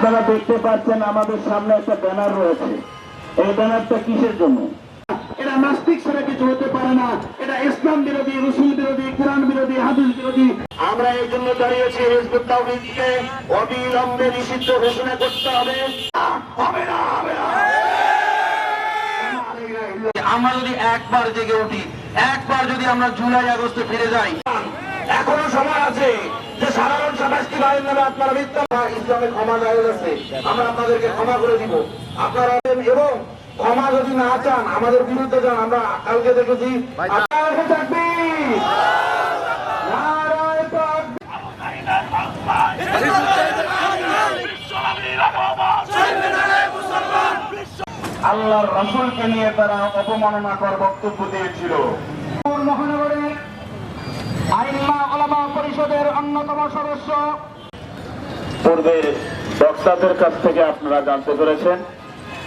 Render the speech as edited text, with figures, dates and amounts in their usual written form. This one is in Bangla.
আপনারা দেখতে পাচ্ছেন আমাদের সামনে একটা ব্যানার রয়েছে। এই ব্যানারটা কিসের জন্য? এটা নাস্তিক ছাড়া কিছু হতে পারে না। এটা ইসলাম বিরোধী, রসুল বিরোধী, কোরআন বিরোধী, হাদিস বিরোধী। আমরা এই জন্য দাঁড়িয়েছি, হিজবুত তাওহীদকে অবিলম্বে নিষিদ্ধ ঘোষণা করতে হবে। হবে না, হবে না। আমরা যদি একবার জেগে উঠি, একবার যদি আমরা জুলাই আগস্টে ফিরে যাই, এখনো সময় আছে যে সাধারণ সন্ত্রাসী বাহিনীর নামে আপনারা মিথ্যা। ইসলামে ক্ষমা জায়েজ আছে, আমরা আপনাদেরকে ক্ষমা করে দিব। আপনারা এবং ক্ষমা যদি না চান, আমাদের বিরুদ্ধে যান। আমরা কালকে দেখেছি আল্লাহর রাসূলকে নিয়ে তারা অপমাননাকর বক্তব্য দিয়েছিল। মহানগরের আইম্মা উলামা পরিষদের অন্যতম সদস্য পূর্বের বক্তাদের কাছ থেকে আপনারা জানতে পেরেছেন